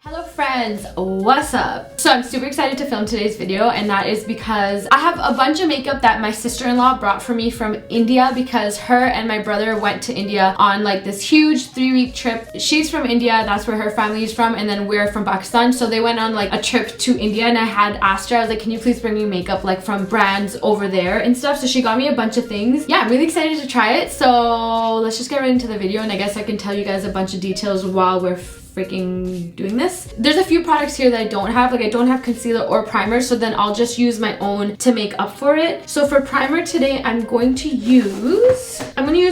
Hello friends, what's up? So I'm super excited to film today's video, and that is because I have a bunch of makeup that my sister-in-law brought for me from India because her and my brother went to India on like this huge 3-week trip. She's from India, that's where her family is from, and then we're from Pakistan. So they went on like a trip to India, and I had asked her, I was like, can you please bring me makeup like from brands over there and stuff? So she got me a bunch of things. Yeah, I'm really excited to try it. So let's just get right into the video, and I guess I can tell you guys a bunch of details while we're freaking doing this. There's a few products here that I don't have, like I don't have concealer or primer, so then I'll just use my own to make up for it. So for primer today, I'm going to use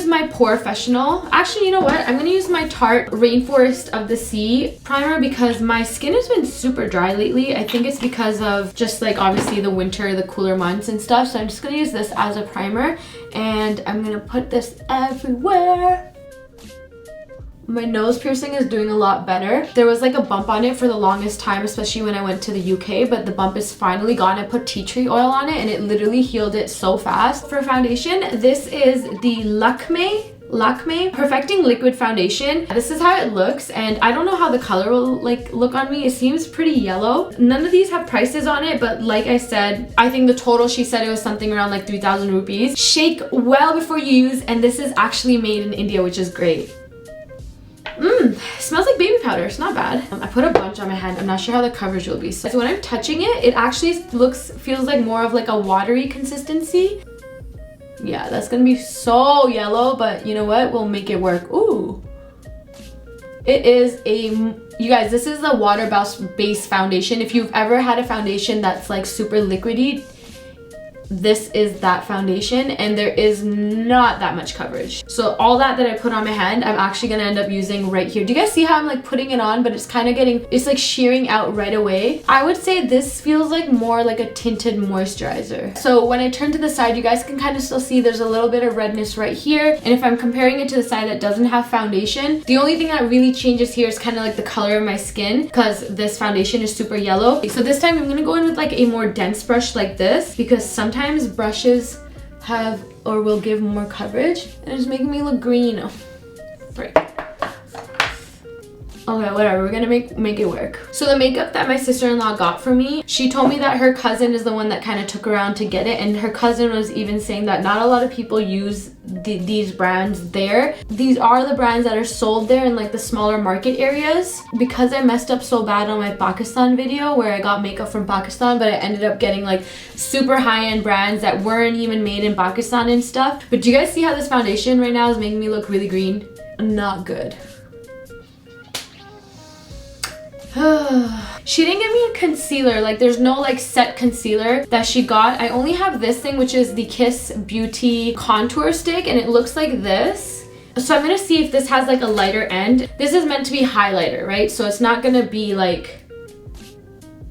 my Professional. Actually, you know what? I'm gonna use my Tarte Rainforest of the Sea primer because my skin has been super dry lately. I think it's because of just like obviously the winter, the cooler months and stuff. So I'm just gonna use this as a primer, and I'm gonna put this everywhere. My nose piercing is doing a lot better. There was like a bump on it for the longest time, especially when I went to the UK, but the bump is finally gone. I put tea tree oil on it and it literally healed it so fast. For foundation, this is the Lakme Perfecting Liquid Foundation. This is how it looks, and I don't know how the color will like look on me. It seems pretty yellow. None of these have prices on it, but like I said, I think the total, she said it was something around like 3,000 rupees. Shake well before you use, and this is actually made in India, which is great. Smells like baby powder. It's not bad. I put a bunch on my hand. I'm not sure how the coverage will be. So when I'm touching it, it actually feels like more of like a watery consistency. Yeah, that's gonna be so yellow, but you know what? We'll make it work. Ooh. It is you guys, this is the water-based foundation. If you've ever had a foundation that's like super liquidy, this is that foundation, and there is not that much coverage. So all that I put on my hand, I'm actually gonna end up using right here. Do you guys see how I'm like putting it on, but it's kind of it's like shearing out right away? I would say this feels like more like a tinted moisturizer. So when I turn to the side, you guys can kind of still see there's a little bit of redness right here. And if I'm comparing it to the side that doesn't have foundation, the only thing that really changes here is kind of like the color of my skin, because this foundation is super yellow. So this time I'm gonna go in with like a more dense brush like this, because sometimes brushes have or will give more coverage, and it's making me look green. Oh, frick. Okay, whatever, we're gonna make it work. So the makeup that my sister-in-law got for me, she told me that her cousin is the one that kind of took her around to get it, and her cousin was even saying that not a lot of people use these brands there. These are the brands that are sold there in like the smaller market areas. Because I messed up so bad on my Pakistan video where I got makeup from Pakistan, but I ended up getting like super high-end brands that weren't even made in Pakistan and stuff. But do you guys see how this foundation right now is making me look really green? Not good. She didn't give me a concealer, like there's no like set concealer that she got. I only have this thing, which is the Kiss Beauty contour stick, and it looks like this. So I'm gonna see if this has like a lighter end. This is meant to be highlighter, right? So it's not gonna be like,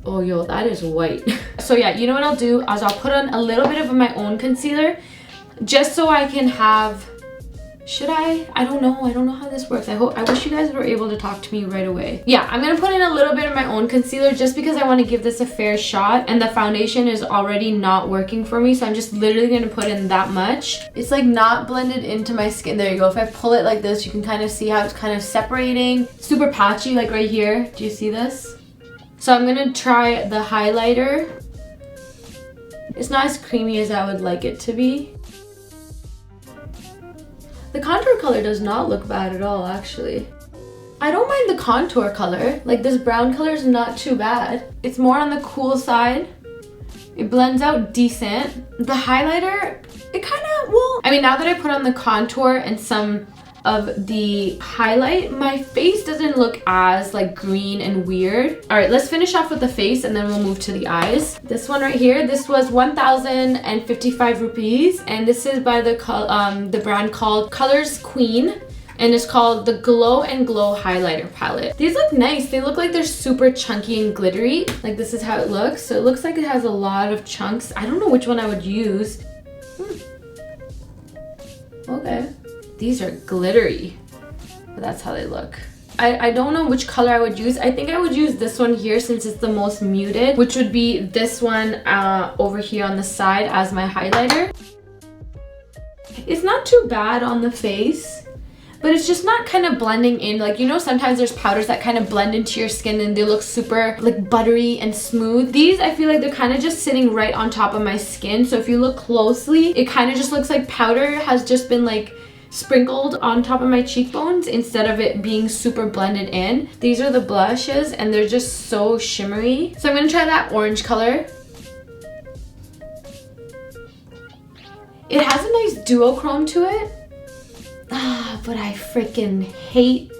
oh yo, that is white. So yeah, you know what I'll do is I'll put on a little bit of my own concealer just so I can have, should I don't know how this works. I wish you guys were able to talk to me right away. Yeah, I'm gonna put in a little bit of my own concealer just because I want to give this a fair shot, and the foundation is already not working for me, so I'm just literally gonna put in that much. It's like not blended into my skin. There you go. If I pull it like this, you can kind of see how it's kind of separating. Super patchy, like right here. Do you see this? So I'm gonna try the highlighter. It's not as creamy as I would like it to be. The contour color does not look bad at all, actually. I don't mind the contour color. Like this brown color is not too bad. It's more on the cool side. It blends out decent. The highlighter, it kind of, well, I mean, now that I put on the contour and some of the highlight, my face doesn't look as like green and weird. All right, let's finish off with the face and then we'll move to the eyes. This one right here, this was 1,055 rupees, and this is by the brand called Colors Queen, and it's called the Glow and Glow Highlighter Palette. These look nice. They look like they're super chunky and glittery. Like this is how it looks. So it looks like it has a lot of chunks. I don't know which one I would use. Okay. These are glittery, but that's how they look. I don't know which color I would use. I think I would use this one here since it's the most muted, which would be this one over here on the side as my highlighter. It's not too bad on the face. but it's just not kind of blending in. Like, you know, sometimes there's powders that kind of blend into your skin and they look super like buttery and smooth. These, I feel like they're kind of just sitting right on top of my skin. So if you look closely, it kind of just looks like powder has just been like sprinkled on top of my cheekbones instead of it being super blended in. These are the blushes and they're just so shimmery. So I'm gonna try that orange color. It has a nice duochrome to it. But I freaking hate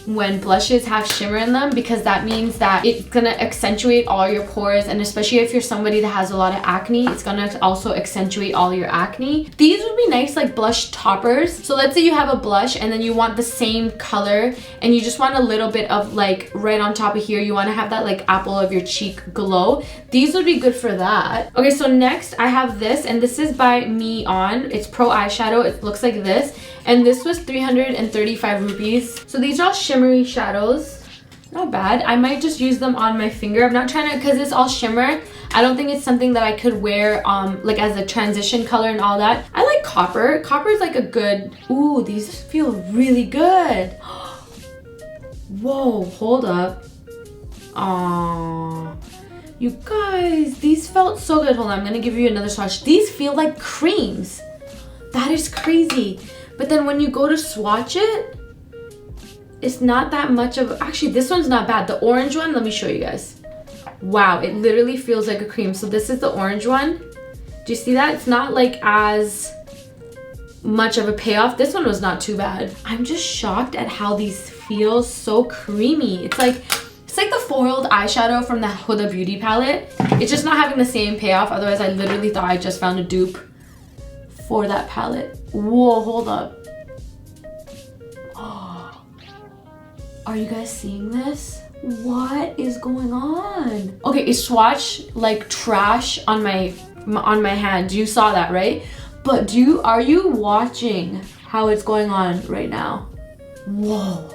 when blushes have shimmer in them, because that means that it's gonna accentuate all your pores, and especially if you're somebody that has a lot of acne, it's gonna also accentuate all your acne. These would be nice like blush toppers. So let's say you have a blush and then you want the same color and you just want a little bit of like right on top of here, you want to have that like apple of your cheek glow. These would be good for that. Okay, so next I have this, and this is by Me On. It's pro eyeshadow. It looks like this, and this was 335 rupees. So these are all shimmery shadows. Not bad. I might just use them on my finger. I'm not trying to, because it's all shimmer. I don't think it's something that I could wear like as a transition color and all that. I like copper. Copper is like a good, ooh, these feel really good. Whoa, hold up. Aww. You guys, these felt so good. Hold on, I'm gonna give you another swatch. These feel like creams. That is crazy. But then when you go to swatch it, it's not that much of, actually this one's not bad. The orange one, let me show you guys. Wow, it literally feels like a cream. So this is the orange one. Do you see that? It's not like as much of a payoff. This one was not too bad. I'm just shocked at how these feel so creamy. It's like the foiled eyeshadow from the Huda Beauty palette. It's just not having the same payoff. Otherwise, I literally thought I just found a dupe for that palette. Whoa, hold up. Are you guys seeing this? What is going on? Okay, it swatched like trash on my hand. You saw that, right? But are you watching how it's going on right now? Whoa.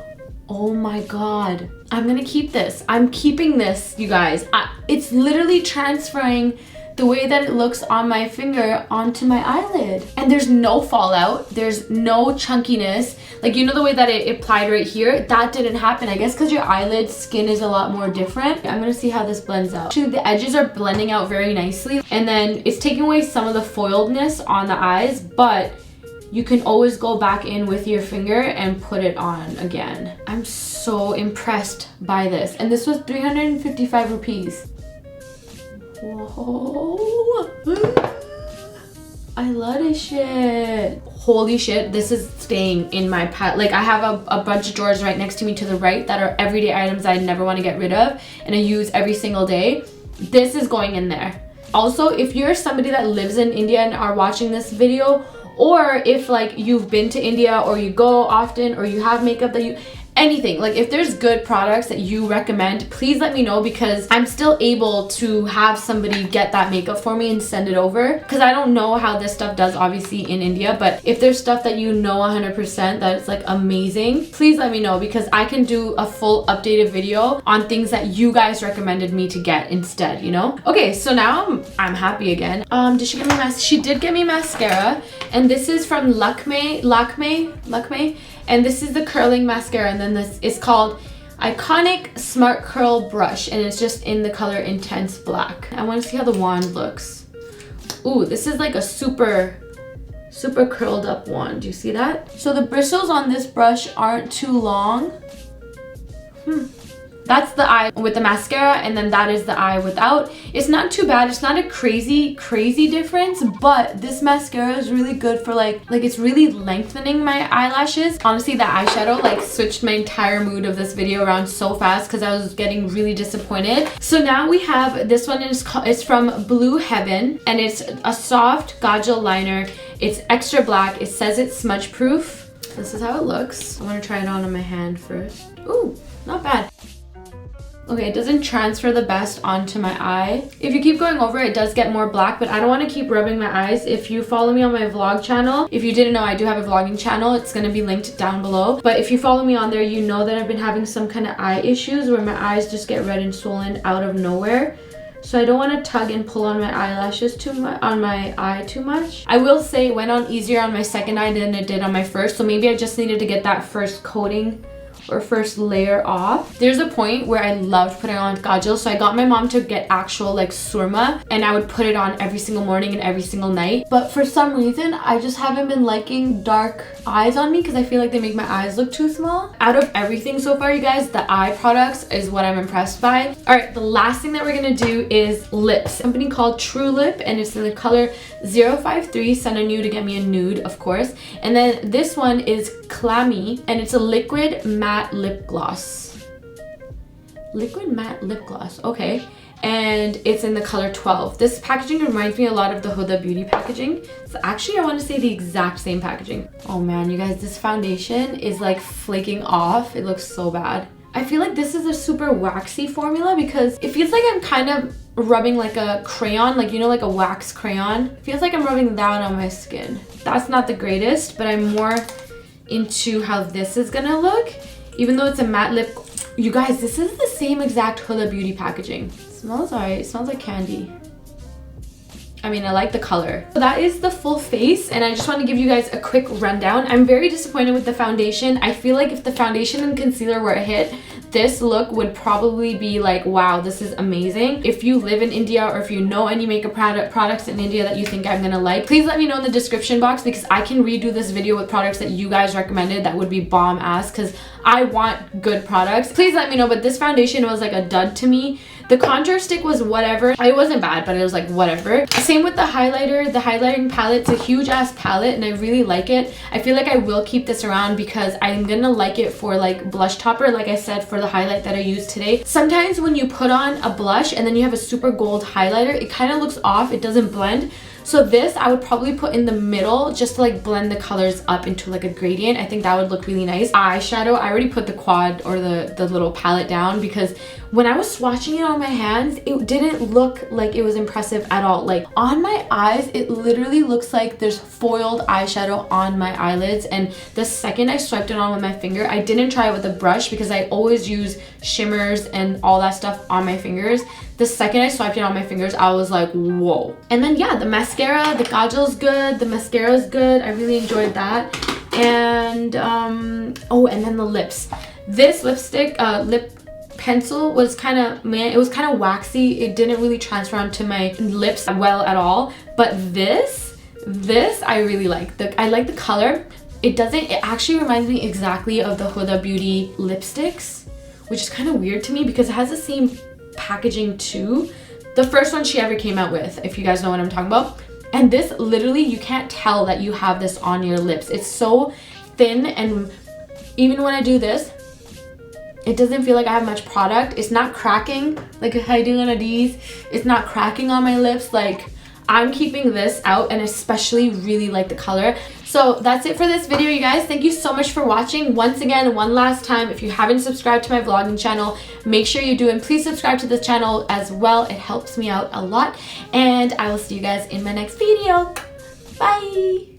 Oh my god. I'm gonna keep this. I'm keeping this, you guys. It's literally transferring the way that it looks on my finger onto my eyelid. And there's no fallout. There's no chunkiness. Like, you know the way that it applied right here? That didn't happen. I guess because your eyelid skin is a lot more different. I'm gonna see how this blends out. Actually, the edges are blending out very nicely. And then it's taking away some of the foiledness on the eyes, but you can always go back in with your finger and put it on again. I'm so impressed by this. And this was 355 rupees. Whoa. I love this shit. Holy shit, this is staying in my palette. Like, I have a bunch of drawers right next to me to the right that are everyday items I never want to get rid of and I use every single day. This is going in there. Also, if you're somebody that lives in India and are watching this video, or if like you've been to India or you go often or you have makeup that you, anything, like if there's good products that you recommend, please let me know, because I'm still able to have somebody get that makeup for me and send it over, because I don't know how this stuff does obviously in India. But if there's stuff that you know 100% that it's like amazing, please let me know, because I can do a full updated video on things that you guys recommended me to get instead, you know? Okay, so now I'm happy again. Did she give me mascara? She did give me mascara, and this is from Lakme, and this is the curling mascara, and then this is called Iconic Smart Curl Brush, and it's just in the color Intense Black. I want to see how the wand looks. Ooh, this is like a super curled up wand. Do you see that? So the bristles on this brush aren't too long. That's the eye with the mascara, and then that is the eye without. It's not too bad. It's not a crazy difference, but this mascara is really good for like it's really lengthening my eyelashes. Honestly, the eyeshadow like switched my entire mood of this video around so fast because I was getting really disappointed. So now we have this one. It's from Blue Heaven, and it's a soft Gajal liner. It's extra black. It says it's smudge proof. This is how it looks. I want to try it on my hand first. Ooh, not bad. Okay, it doesn't transfer the best onto my eye. If you keep going over, it does get more black, but I don't want to keep rubbing my eyes. If you follow me on my vlog channel, if you didn't know, I do have a vlogging channel. It's going to be linked down below. But if you follow me on there, you know that I've been having some kind of eye issues where my eyes just get red and swollen out of nowhere. so I don't want to tug and pull on my eyelashes too much, on my eye too much. I will say it went on easier on my second eye than it did on my first, so maybe I just needed to get that first coating or first layer off. There's a point where I loved putting on kajal, so I got my mom to get actual like surma, and I would put it on every single morning and every single night. But for some reason, I just haven't been liking dark eyes on me because I feel like they make my eyes look too small. Out of everything so far, you guys, the eye products is what I'm impressed by. All right, the last thing that we're gonna do is lips. A company called True Lip, and it's in the color 053. Send a nude to get me a nude, of course. And then this one is Clammy, and it's a liquid matte lip gloss. Liquid matte lip gloss, okay. And it's in the color 12. This packaging reminds me a lot of the Huda Beauty packaging. So actually I want to say the exact same packaging. Oh man, you guys, this foundation is like flaking off. It looks so bad. I feel like this is a super waxy formula because it feels like I'm kind of rubbing like a crayon, like, you know, like a wax crayon. It feels like I'm rubbing that on my skin. That's not the greatest, but I'm more into how this is gonna look. Even though it's a matte lip, you guys, this is the same exact Huda Beauty packaging. It smells alright. It smells like candy. I mean, I like the color. So that is the full face, and I just want to give you guys a quick rundown. I'm very disappointed with the foundation. I feel like if the foundation and concealer were a hit, this look would probably be like, wow, this is amazing. If you live in India or if you know any makeup products in India that you think I'm gonna like, please let me know in the description box because I can redo this video with products that you guys recommended that would be bomb ass because I want good products. Please let me know, but this foundation was like a dud to me. The contour stick was whatever. It wasn't bad, but it was like whatever. Same with the highlighter. The highlighting palette's a huge ass palette and I really like it. I feel like I will keep this around because I'm gonna like it for like blush topper, like I said, for the highlight that I used today. Sometimes when you put on a blush and then you have a super gold highlighter, it kind of looks off. It doesn't blend. So this I would probably put in the middle just to like blend the colors up into like a gradient. I think that would look really nice. Eyeshadow, I already put the quad or the little palette down because when I was swatching it on my hands, it didn't look like it was impressive at all. Like on my eyes, it literally looks like there's foiled eyeshadow on my eyelids. And the second I swiped it on with my finger, I didn't try it with a brush because I always use shimmers and all that stuff on my fingers. The second I swiped it on my fingers, I was like, whoa. And then yeah, the mascara, the kajal's good, the mascara's good. I really enjoyed that. And oh, and then the lips. This lipstick, lip pencil was kind of, man, it was kind of waxy. It didn't really transfer onto my lips well at all. But this I really like. I like the color. It actually reminds me exactly of the Huda Beauty lipsticks, which is kind of weird to me because it has the same packaging too. The first one she ever came out with, if you guys know what I'm talking about. And this literally, you can't tell that you have this on your lips. It's so thin, and even when I do this, it doesn't feel like I have much product. It's not cracking like how I do on these. It's not cracking on my lips. Like, I'm keeping this out, and especially really like the color. So that's it for this video, you guys. Thank you so much for watching. Once again, one last time, if you haven't subscribed to my vlogging channel, make sure you do, and please subscribe to this channel as well. It helps me out a lot, and I will see you guys in my next video. Bye.